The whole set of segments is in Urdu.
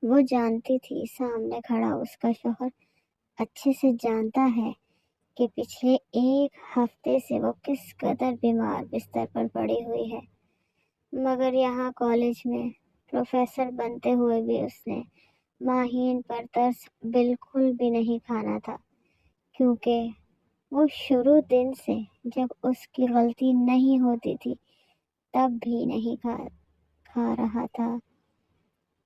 وہ جانتی تھی سامنے کھڑا اس کا شوہر اچھے سے جانتا ہے کہ پچھلے ایک ہفتے سے وہ کس قدر بیمار بستر پر پڑی ہوئی ہے، مگر یہاں کالج میں پروفیسر بنتے ہوئے بھی اس نے ماہین پر ترس بالکل بھی نہیں کھانا تھا، کیونکہ وہ شروع دن سے جب اس کی غلطی نہیں ہوتی تھی تب بھی نہیں کھا رہا تھا،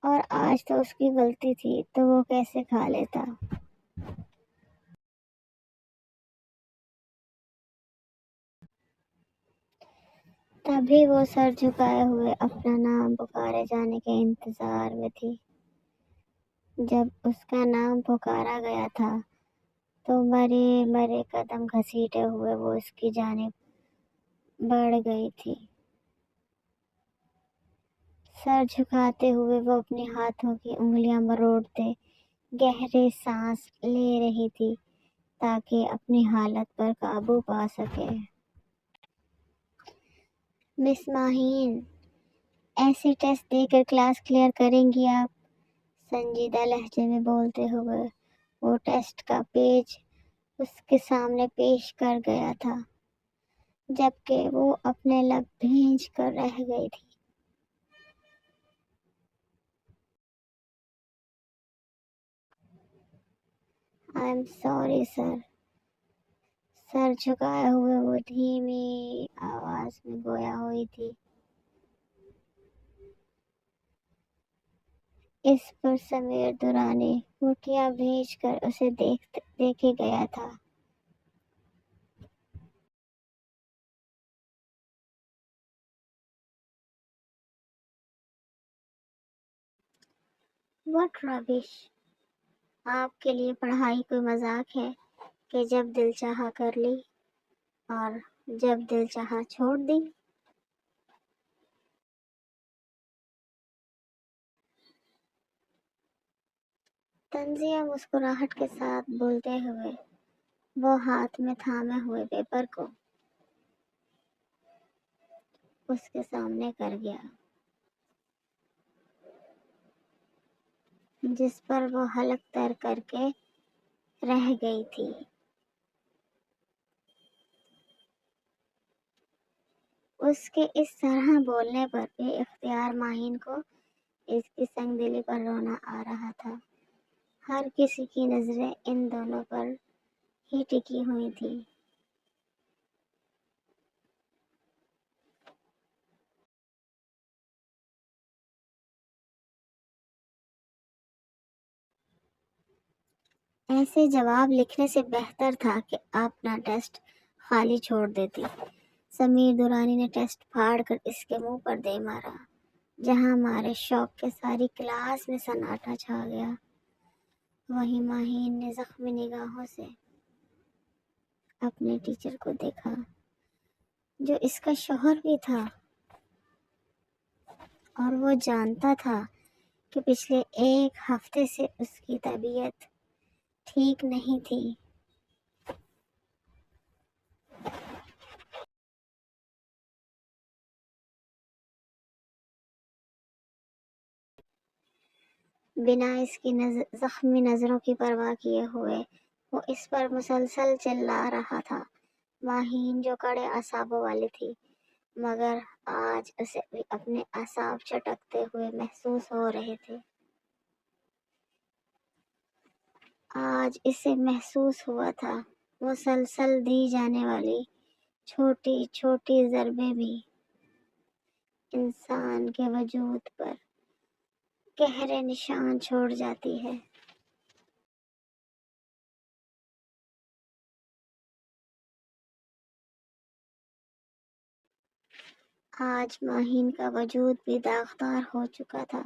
اور آج تو اس کی غلطی تھی تو وہ کیسے کھا لیتا۔ تبھی وہ سر جھکائے ہوئے اپنا نام پکارے جانے کے انتظار میں تھی۔ جب اس کا نام پکارا گیا تھا تو مرے مرے قدم گھسیٹے ہوئے وہ اس کی جانب بڑھ گئی تھی۔ سر جھکاتے ہوئے وہ اپنے ہاتھوں کی انگلیاں مروڑتے گہرے سانس لے رہی تھی تاکہ اپنی حالت پر قابو پا سکے۔ مس ماہین، ایسے ٹیسٹ دے کر کلاس کلیئر کریں گی آپ؟ سنجیدہ لہجے میں بولتے ہوئے وہ ٹیسٹ کا پیج اس کے سامنے پیش کر گیا تھا، جبکہ وہ اپنے لب بھینچ کر رہ گئی تھی۔ I am sorry sir. سر جھکائے ہوئے وہ دھیمی آواز میں گویا ہوئی تھی۔ اس پر سمیر دورانی مٹھیاں بھیج کر اسے دیکھے گیا تھا۔ واٹ ربش! آپ کے لیے پڑھائی کوئی مذاق ہے کہ جب دل چاہا کر لی اور جب دل چاہا چھوڑ دی؟ تنزیہ مسکراہٹ کے ساتھ بولتے ہوئے وہ ہاتھ میں تھامے ہوئے پیپر کو اس کے سامنے کر گیا، جس پر وہ حلق تر کر کے رہ گئی تھی۔ اس کے اس طرح بولنے پر بے اختیار ماہین کو اس کی سنگ دلی پر رونا آ رہا تھا۔ ہر کسی کی نظریں ان دونوں پر ہی ٹکی ہوئی تھی۔ ایسے جواب لکھنے سے بہتر تھا کہ آپ نہ ٹیسٹ خالی چھوڑ دیتی۔ سمیر دورانی نے ٹیسٹ پھاڑ کر اس کے منہ پر دے مارا، جہاں مارے شوق کے ساری کلاس میں سناٹا چھا گیا۔ وہیں ماہین نے زخمی نگاہوں سے اپنے ٹیچر کو دیکھا، جو اس کا شوہر بھی تھا، اور وہ جانتا تھا کہ پچھلے ایک ہفتے سے اس کی طبیعت ٹھیک نہیں تھی۔ بنا اس کی زخمی نظروں کی پرواہ کیے ہوئے وہ اس پر مسلسل چلا رہا تھا۔ ماہین جو کڑے اعصابوں والی تھی، مگر آج اسے بھی اپنے اعصاب چٹکتے ہوئے محسوس ہو رہے تھے۔ آج اسے محسوس ہوا تھا مسلسل دی جانے والی چھوٹی چھوٹی ضربیں بھی انسان کے وجود پر گہرے نشان چھوڑ جاتی ہے۔ آج ماہین کا وجود بھی داغدار ہو چکا تھا،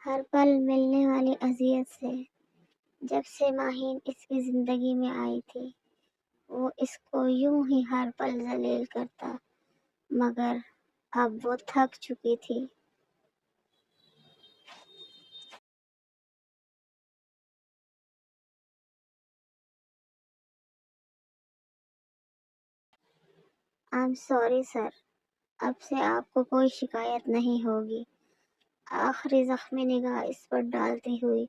ہر پل ملنے والی اذیت سے۔ جب سے ماہین اس کی زندگی میں آئی تھی وہ اس کو یوں ہی ہر پل ذلیل کرتا، مگر اب وہ تھک چکی تھی۔ آئی ایم سوری سر، اب سے آپ کو کوئی شکایت نہیں ہوگی۔ آخری زخمی نگاہ اس پر ڈالتی ہوئی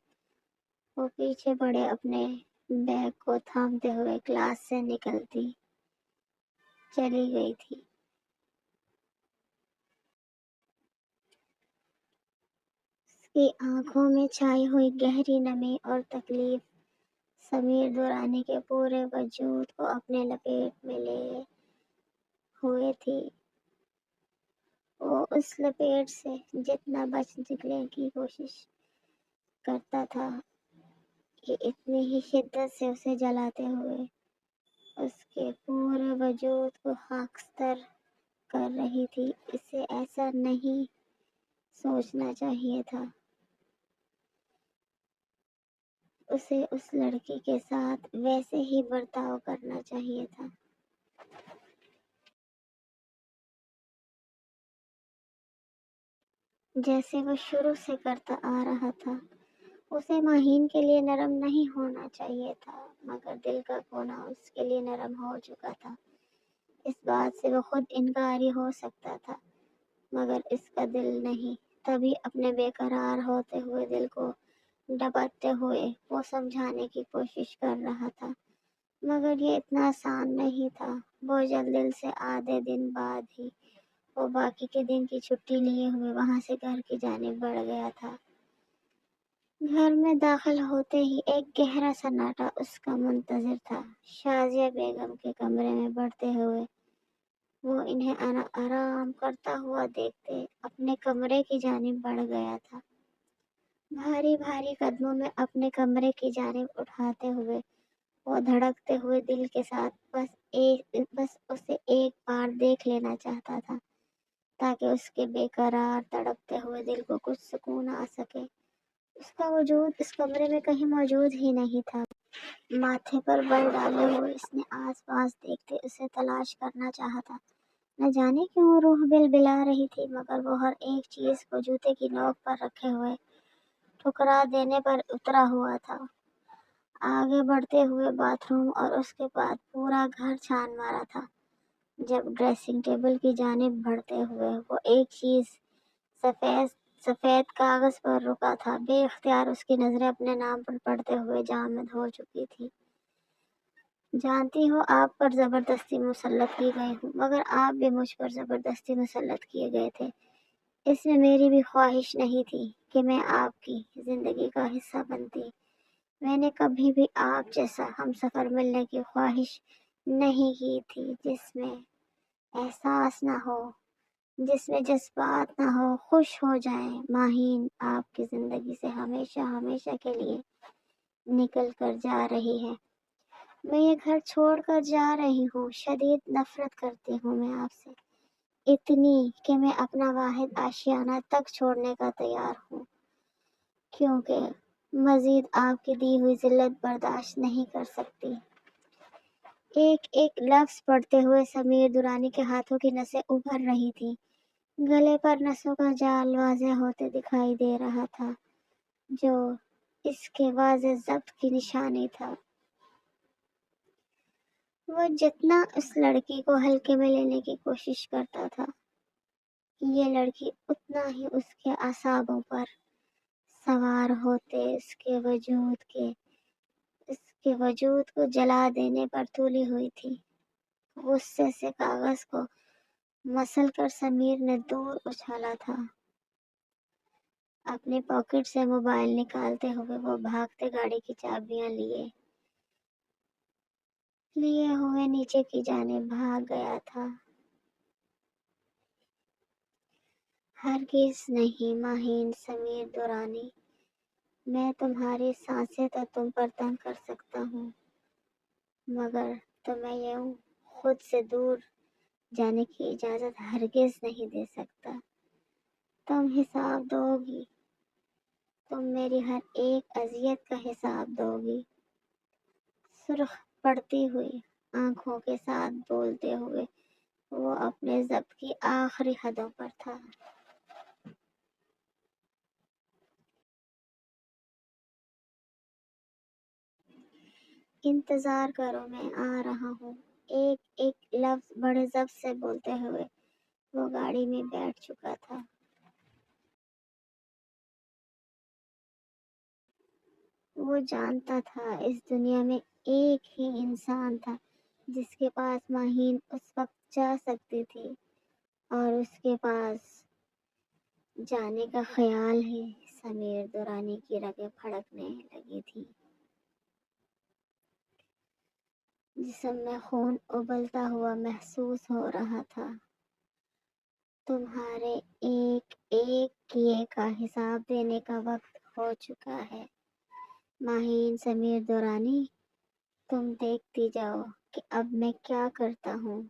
وہ پیچھے پڑے اپنے بیگ کو تھامتے ہوئے کلاس سے نکلتی چلی گئی تھی۔ اس کی آنکھوں میں چھائی ہوئی گہری نمی اور تکلیف سمیر دورانی کے پورے وجود کو اپنے لپیٹ میں لیے ہوئے تھی۔ وہ اس لپیٹ سے جتنا بچ نکلنے کی کوشش کرتا تھا کہ اتنی ہی شدت سے اسے جلاتے ہوئے اس کے پورے وجود کو خاکستر کر رہی تھی۔ اسے ایسا نہیں سوچنا چاہیے تھا۔ اسے اس لڑکی کے ساتھ ویسے ہی برتاؤ کرنا چاہیے تھا جیسے وہ شروع سے کرتا آ رہا تھا۔ اسے ماہین کے لیے نرم نہیں ہونا چاہیے تھا، مگر دل کا کونا اس کے لیے نرم ہو چکا تھا۔ اس بات سے وہ خود انکاری ہو سکتا تھا، مگر اس کا دل نہیں۔ تبھی اپنے بے قرار ہوتے ہوئے دل کو ڈپٹتے ہوئے وہ سمجھانے کی کوشش کر رہا تھا، مگر یہ اتنا آسان نہیں تھا۔ بوجھل دل سے آدھے دن بعد ہی وہ باقی کے دن کی چھٹی لیے ہوئے وہاں سے گھر کی جانب بڑھ گیا تھا۔ گھر میں داخل ہوتے ہی ایک گہرا سناٹا اس کا منتظر تھا۔ شازیہ بیگم کے کمرے میں بڑھتے ہوئے وہ انہیں آرام کرتا ہوا دیکھتے اپنے کمرے کی جانب بڑھ گیا تھا۔ بھاری بھاری قدموں میں اپنے کمرے کی جانب اٹھاتے ہوئے وہ دھڑکتے ہوئے دل کے ساتھ بس اسے ایک بار دیکھ لینا چاہتا تھا، تاکہ اس کے بے قرار تڑپتے ہوئے دل کو کچھ سکون آ سکے۔ اس کا وجود اس کمرے میں کہیں موجود ہی نہیں تھا۔ ماتھے پر بر ڈالے ہوئے اس نے آس پاس دیکھتے اسے تلاش کرنا چاہا تھا۔ نہ جانے کیوں روح بلبلا رہی تھی، مگر وہ ہر ایک چیز کو جوتے کی نوک پر رکھے ہوئے ٹھکرا دینے پر اترا ہوا تھا۔ آگے بڑھتے ہوئے باتھ روم اور اس کے بعد پورا گھر چھان مارا تھا۔ جب ڈریسنگ ٹیبل کی جانب بڑھتے ہوئے وہ ایک چیز سفید کاغذ پر رکا تھا، بے اختیار اس کی نظریں اپنے نام پر پڑھتے ہوئے جامد ہو چکی تھی۔ جانتی ہو آپ پر زبردستی مسلط کی گئی ہوں، مگر آپ بھی مجھ پر زبردستی مسلط کیے گئے تھے۔ اس میں میری بھی خواہش نہیں تھی کہ میں آپ کی زندگی کا حصہ بنتی۔ میں نے کبھی بھی آپ جیسا ہم سفر ملنے کی خواہش نہیں کی تھی، جس میں احساس نہ ہو، جس میں جذبات نہ ہو۔ خوش ہو جائیں ماہین آپ کی زندگی سے ہمیشہ ہمیشہ کے لیے نکل کر جا رہی ہے۔ میں یہ گھر چھوڑ کر جا رہی ہوں۔ شدید نفرت کرتی ہوں میں آپ سے، اتنی کہ میں اپنا واحد آشیانہ تک چھوڑنے کا تیار ہوں، کیونکہ مزید آپ کی دی ہوئی ذلت برداشت نہیں کر سکتی۔ ایک ایک لفظ پڑھتے ہوئے سمیر دورانی کے ہاتھوں کی نسیں ابھر رہی تھیں۔ گلے پر نسوں کا جال واضح ہوتے دکھائی دے رہا تھا، جو اس کے واضح ضبط کی نشانی تھا۔ وہ جتنا اس لڑکی کو ہلکے میں لینے کی کوشش کرتا تھا، یہ لڑکی اتنا ہی اس کے اعصابوں پر سوار ہوتے اس کے وجود کو جلا دینے پر تولی ہوئی تھی۔ غصے سے کاغذ کو مسل کر سمیر نے دور اچھالا تھا۔ اپنی پاکٹ سے موبائل نکالتے ہوئے وہ بھاگتے گاڑی کی چابیاں لیے ہوئے نیچے کی جانب بھاگ گیا تھا۔ ہرگز نہیں ماہین سمیر دورانی، میں تمہاری سانسیں تو تم پر تنگ کر سکتا ہوں، مگر تمہیں یوں خود سے دور جانے کی اجازت ہرگز نہیں دے سکتا۔ تم حساب دو گی، تم میری ہر ایک اذیت کا حساب دو گی۔ سرخ پڑتی ہوئی آنکھوں کے ساتھ بولتے ہوئے وہ اپنے ضبط کی آخری حدوں پر تھا۔ انتظار کرو، میں آ رہا ہوں، ایک ایک لفظ بڑے ضبط سے بولتے ہوئے وہ گاڑی میں بیٹھ چکا تھا۔ وہ جانتا تھا اس دنیا میں ایک ہی انسان تھا جس کے پاس ماہین اس وقت جا سکتی تھی، اور اس کے پاس جانے کا خیال ہی سمیر دورانی کی رگیں پھڑکنے لگی تھی۔ جسم میں خون ابلتا ہوا محسوس ہو رہا تھا۔ تمہارے ایک ایک کیے کا حساب دینے کا وقت ہو چکا ہے ماہین سمیر دورانی، تم دیکھتی جاؤ کہ اب میں کیا کرتا ہوں۔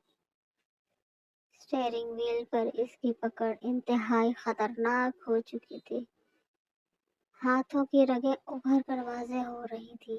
اسٹیئرنگ وہیل پر اس کی پکڑ انتہائی خطرناک ہو چکی تھی۔ ہاتھوں کی رگیں ابھر کر واضح ہو رہی تھی۔